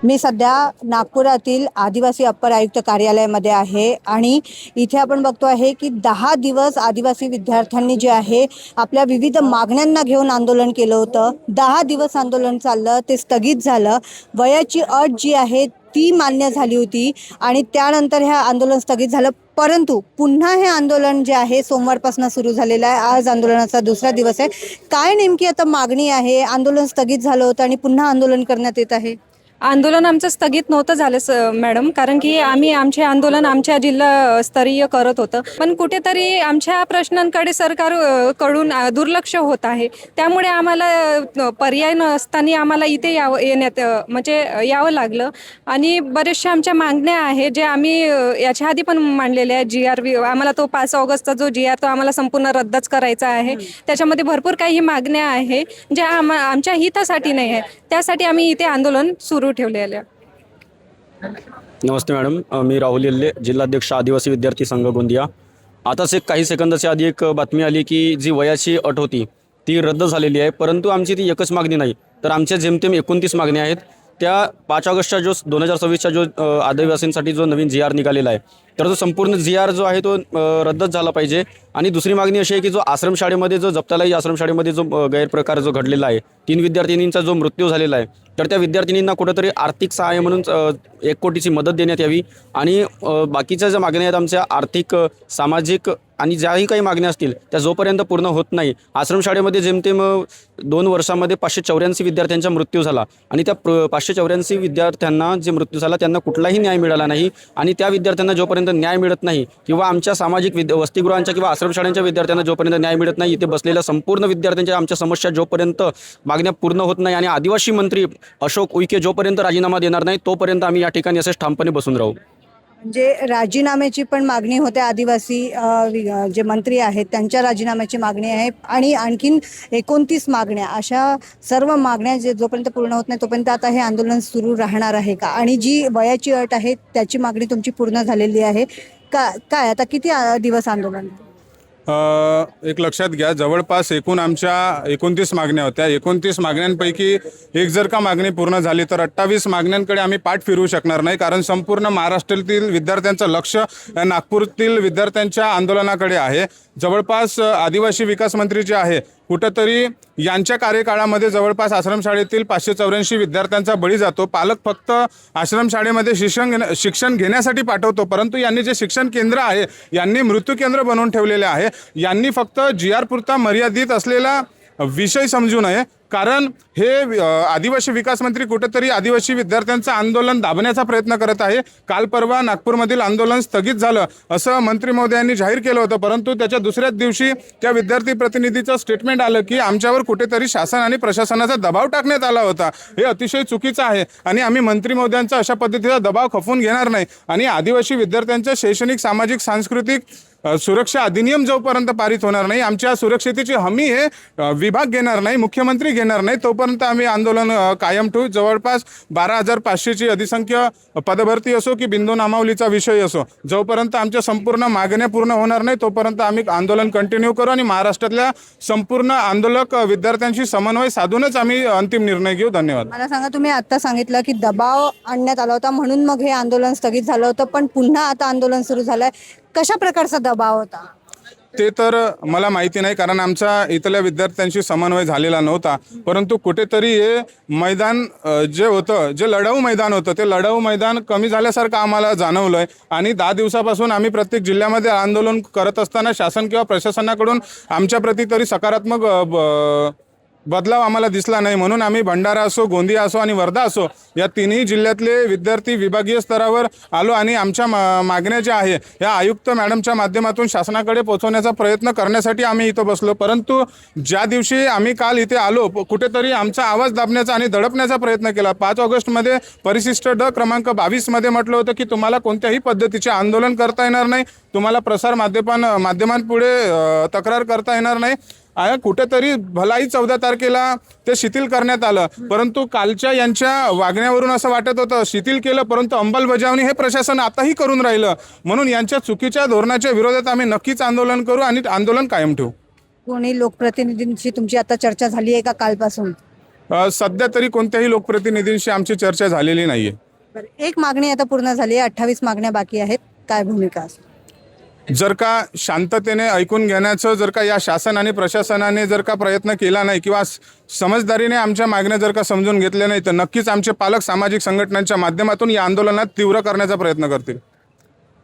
मी सध्या नागपुरातील आदिवासी अप्पर आयुक्त कार्यालयामध्ये आहे आणि इथे आपण बघतो आहे की 10 दिवस आदिवासी विद्यार्थ्यांनी जे आहे आपल्या विविध मागण्यांना घेऊन आंदोलन केलं होतं। 10 दिवस आंदोलन चाललं, ते स्थगित झालं। वयाची अट जी आहे ती मान्य झाली होती आणि त्यानंतर हे आंदोलन स्थगित झालं। परंतु पुन्हा हे आंदोलन जे आहे सोमवारपासून सुरू झालेलं आहे। आज आंदोलनाचा दुसरा दिवस आहे। काय नेमकी आता मागणी आहे? आंदोलन स्थगित झालं होतं आणि पुन्हा आंदोलन करण्यात येत आहे। आंदोलन आमचं स्थगित नव्हतं झालं मॅडम, कारण की आम्ही आमचे आंदोलन आमच्या जिल्हा स्तरीय करत होतं, पण कुठेतरी आमच्या प्रश्नांकडे सरकार कडून दुर्लक्ष होत आहे। त्यामुळे आम्हाला पर्याय नसताना आम्हाला इथे येण्यात म्हणजे यावं लागलं आणि बरेचशा आमच्या मागण्या आहे जे आम्ही याच्या आधी पण मांडलेल्या आहेत। GR आम्हाला तो 5 ऑगस्टचा जो GR तो आम्हाला संपूर्ण रद्दच करायचा आहे। त्याच्यामध्ये भरपूर काही मागण्या आहे ज्या आमच्या हितासाठी नाही आहे, त्यासाठी आम्ही इथे आंदोलन सुरू ठेवलेल्या। नमस्ते मॅडम, मी राहुल येल्ले, जिल्हाध्यक्ष आदिवासी विद्यार्थी संघ गोंदिया। आताच काही सेकंदाच्या आधी एक बातमी आली की जी वयाची अट होती ती रद्द झालेली आहे, परंतु आमची ती एकच मागणी नाही तर आमच्या जेमतेम 29 मागण्या आहेत। त्या 5 ऑगस्टच्या जो 2026च्या जो आदिवासींसाठी जो नवीन GR निघालेला आहे तर तो संपूर्ण GR जो आहे तो रद्दच झाला पाहिजे। आणि दुसरी मागणी अशी आहे की जो आश्रमशाळेमध्ये जो जप्तालाई आश्रमशाळेमध्ये जो गैरप्रकार जो घडलेला आहे, 3 विद्यार्थिनींचा जो मृत्यू झालेला आहे, तर त्या विद्यार्थिनींना कुठेतरी आर्थिक सहाय्य म्हणून 1 कोटीची मदत देण्यात यावी। आणि बाकीच्या ज्या मागण्या आहेत आमच्या आर्थिक, सामाजिक आणि ज्याही काही मागण्या असतील त्या जोपर्यंत पूर्ण होत नाही, आश्रमशाळेमध्ये जेमतेम 2 वर्षामध्ये 584 विद्यार्थ्यांचा मृत्यू झाला आणि त्या 584 विद्यार्थ्यांना जे मृत्यू झाला त्यांना कुठलाही न्याय मिळाला नाही। आणि त्या विद्यार्थ्यांना जोपर्यंत न्याय मिळत नाही किंवा आमच्या सामाजिक वसतिगृहांच्या किंवा आश्रमशाळांच्या विद्यार्थ्यांना जोपर्यंत न्याय मिळत नाही, इथे बसलेल्या संपूर्ण विद्यार्थ्यांच्या आमच्या समस्या जोपर्यंत मागण्या पूर्ण होत नाही आणि आदिवासी मंत्री अशोक उईके जोपर्यंत राजीनामा देणार नाही तोपर्यंत आम्ही या ठिकाणी असेच ठामपणे बसून राहू। म्हणजे राजीनाम्याची पण मागणी होते, आदिवासी जे मंत्री आहेत त्यांच्या राजीनाम्याची मागणी आहे आणि आणखीन 29 मागण्या, अशा सर्व मागण्या जे जोपर्यंत पूर्ण होत नाही तोपर्यंत आता हे आंदोलन सुरू राहणार आहे का? आणि जी वयाची अट आहे त्याची मागणी तुमची पूर्ण झालेली आहे का? काय आता किती दिवस आंदोलन? एक लक्षात घ्या, जवळपास एकूण आमच्या 29 मागण्या होत्या। 29 मागण्यांपैकी एक जर का मागणी पूर्ण झाली तर 28 मागण्यांकडे आम्ही पाठ फिरवू शकणार नाही, कारण संपूर्ण महाराष्ट्रातील विद्यार्थ्यांचं लक्ष नागपूरतील विद्यार्थ्यांच्या आंदोलनाकडे आहे। जवळपास आदिवासी विकास मंत्री जे आहे कुठंतरी यांच्या कार्यकाळामध्ये जवळपास आश्रमशाळेतील 584 विद्यार्थ्यांचा बळी जातो। पालक फक्त आश्रमशाळेमध्ये शिक्षण घेण्यासाठी पाठवतो, परंतु यांनी जे शिक्षण केंद्र आहे यांनी मृत्यू केंद्र बनवून ठेवलेले आहे। यांनी फक्त GR पुरता मर्यादित असलेला विषय समजू नये, कारण हे आदिवासी विकास मंत्री कुठेतरी आदिवासी विद्यार्थ्यांचं आंदोलन दाबण्याचा प्रयत्न करत आहे। काल परवा नागपूरमधील आंदोलन स्थगित झालं असं मंत्री महोदयांनी जाहीर केलं होतं, परंतु त्याच्या दुसऱ्याच दिवशी त्या विद्यार्थी प्रतिनिधीचं स्टेटमेंट आलं की आमच्यावर कुठेतरी शासन आणि प्रशासनाचा दबाव टाकण्यात आला होता। हे अतिशय चुकीचं आहे आणि आम्ही मंत्री महोदयांचा अशा पद्धतीचा दबाव खपवून घेणार नाही। आणि आदिवासी विद्यार्थ्यांच्या शैक्षणिक, सामाजिक, सांस्कृतिक सुरक्षा अधिनियम जोपर्यंत पारित होणार नाही, आमच्या सुरक्षेची हमी हे विभाग घेणार नाही, मुख्यमंत्री घेणार नाही, तोपर्यंत आम्ही आंदोलन कायम ठेवू। जवळपास 12,500ची अधिसंख्य पदभरती असो की बिंदू नामावलीचा विषय असो, जोपर्यंत आमच्या संपूर्ण मागण्या पूर्ण होणार नाही तोपर्यंत आम्ही आंदोलन कंटिन्यू करू आणि महाराष्ट्रातल्या संपूर्ण आंदोलक विद्यार्थ्यांशी समन्वय साधूनच आम्ही अंतिम निर्णय घेऊ। धन्यवाद। मला सांगा, तुम्ही आता सांगितलं की दबाव आणण्यात आला होता म्हणून मग हे आंदोलन स्थगित झालं होतं, पण पुन्हा आता आंदोलन सुरू झालंय, कशा प्रकारचा दबाव होता? ते तर मला माहिती नाही, कारण आमचा इथल्या विद्यार्थ्यांशी समन्वय झालेला नव्हता, परंतु कुठेतरी हे मैदान जे होतं, जे लढाऊ मैदान होतं, ते लढाऊ मैदान कमी झाल्यासारखं आम्हाला जाणवलंय। आणि 10 दिवसापासून आम्ही प्रत्येक जिल्ह्यामध्ये आंदोलन करत असताना शासन किंवा प्रशासनाकडून आमच्या प्रती तरी सकारात्मक बदलाव आम्हाला दिसला नाही, म्हणून आम्ही भंडारा असो, गोंदिया असो आणि वर्धा असो या तिन्ही जिल्ह्यातले विद्यार्थी विभागीय स्तरावर आलो आणि आमच्या मागण्या ज्या आहे या आयुक्त मॅडमच्या माध्यमातून शासनाकडे पोहोचवण्याचा प्रयत्न करण्यासाठी आम्ही इथं बसलो। परंतु ज्या दिवशी आम्ही काल इथे आलो, कुठेतरी आमचा आवाज दाबण्याचा आणि दडपण्याचा प्रयत्न केला। 5 ऑगस्टमध्ये परिशिष्ट ड क्रमांक 22 मध्ये म्हटलं होतं की तुम्हाला कोणत्याही पद्धतीचे आंदोलन करता येणार नाही, तुम्हाला प्रसार माध्यमांपुढे तक्रार करता येणार नाही। कुठेतरी भलाई 14 तारखेला ते शिथिल करण्यात आलं, परंतु कालच्या यांच्या वागण्यावरून असं वाटत होतं शिथिल केलं, परंतु अंमलबजावणी हे प्रशासन आताही करून राहिलं। म्हणून यांच्या चुकीच्या धोरणाच्या विरोधात आम्ही नक्कीच आंदोलन करू आणि आंदोलन कायम ठेवू। कोणी लोकप्रतिनिधींची तुमची आता चर्चा झाली आहे का कालपासून? सध्या तरी कोणत्याही लोकप्रतिनिधींशी आमची चर्चा झालेली नाही आहे. बरं, एक मागणी आता पूर्ण झाली आहे, 28 मागण्या बाकी आहेत. काय भूमिका असेल? जर का शांततेने ऐकून घेण्याचं जर का या शासन आणि प्रशासनाने जर का प्रयत्न केला नाही किंवा समजदारीने आमच्या मागण्या जर का समजून घेतल्या नाही तर नक्कीच आमचे पालक सामाजिक संघटनांच्या माध्यमातून या आंदोलनात तीव्र करण्याचा प्रयत्न करतील.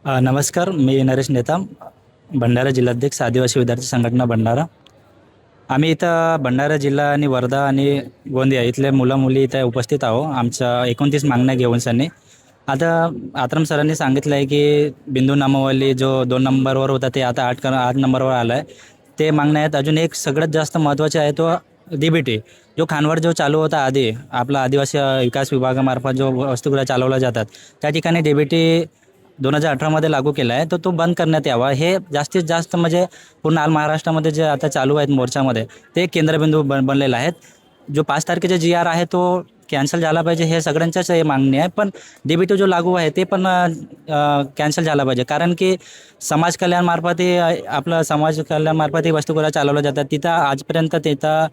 नमस्कार, मी नरेश नेताम, भंडारा जिल्हाध्यक्ष आदिवासी विद्यार्थी संघटना भंडारा. आम्ही इथं भंडारा जिल्हा आणि वर्धा आणि गोंदिया इथले मुलं मुली इथं उपस्थित आहो. आमच्या 29 मागण्या घेऊन सनी. आता आत्रम सरांनी सांगितलं आहे की बिंदू नामावली जो 2 नंबरवर होता ते आता 8 नंबरवर आला आहे. ते मागण्या आहेत. अजून एक सगळ्यात जास्त महत्त्वाचे आहे तो DBT जो खानवर जो चालू होता आधी आपला आदिवासी विकास विभागामार्फत जो वसतिगृह चालवल्या जातात त्या ठिकाणी DBT 2018मध्ये लागू केला आहे. तर तो बंद करण्यात यावा. हे जास्तीत जास्त म्हणजे पूर्ण ऑल महाराष्ट्रामध्ये जे आता चालू आहेत मोर्चामध्ये ते केंद्रबिंदू बनलेला आहेत. जो 5 तारखेचा GR आहे तो कॅन्सल झाला पाहिजे हे सगळ्यांच्याच हे मागणी आहे. पण DBT जो लागू आहे ते पण कॅन्सल झाला पाहिजे. कारण की समाज कल्याणमार्फत आपलं समाज कल्याणमार्फत वसतिगृह चालवलं जातात. तिथं आजपर्यंत तिथं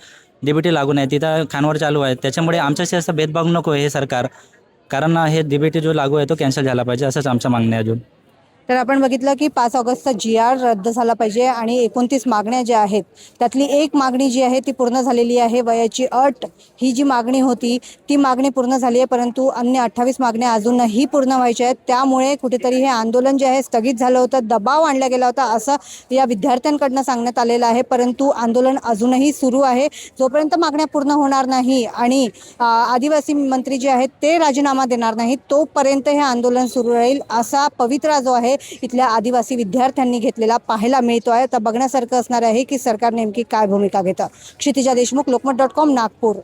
DBT लागू नाही, तिथं खानवर चालू आहे. त्याच्यामुळे आमच्याशी असं भेदभाव नको हे सरकार, कारण हे DBT जो लागू आहे तो कॅन्सल झाला पाहिजे असंच आमचं मागणं आहे. अजून तर आपण बघितलं की 5 ऑगस्टचा GR रद्द झाला पाहिजे आणि 29 मागण्या ज्या आहेत त्यातली एक मागणी जी आहे ती पूर्ण झालेली आहे. वयाची अट ही जी मागणी होती ती मागणी पूर्ण झाली आहे, परंतु अन्य 28 मागण्या अजूनही पूर्ण व्हायच्या आहेत. त्यामुळे कुठेतरी हे आंदोलन जे आहे स्थगित झालं होतं, दबाव आणला गेला होता असं या विद्यार्थ्यांकडनं सांगण्यात आलेलं आहे. परंतु आंदोलन अजूनही सुरू आहे. जोपर्यंत मागण्या पूर्ण होणार नाही आणि आदिवासी मंत्री जे आहेत ते राजीनामा देणार नाहीत तोपर्यंत हे आंदोलन सुरू राहील असा पवित्रा जो आहे इथल्या आदिवासी विद्यार्थ्यांनी घेतलेला पाहायला मिळतो आहे. तर बघण्यासारखं असणार आहे की सरकार नेमकी काय भूमिका घेतं. क्षितिजा देशमुख, लोकमत.com, नागपूर.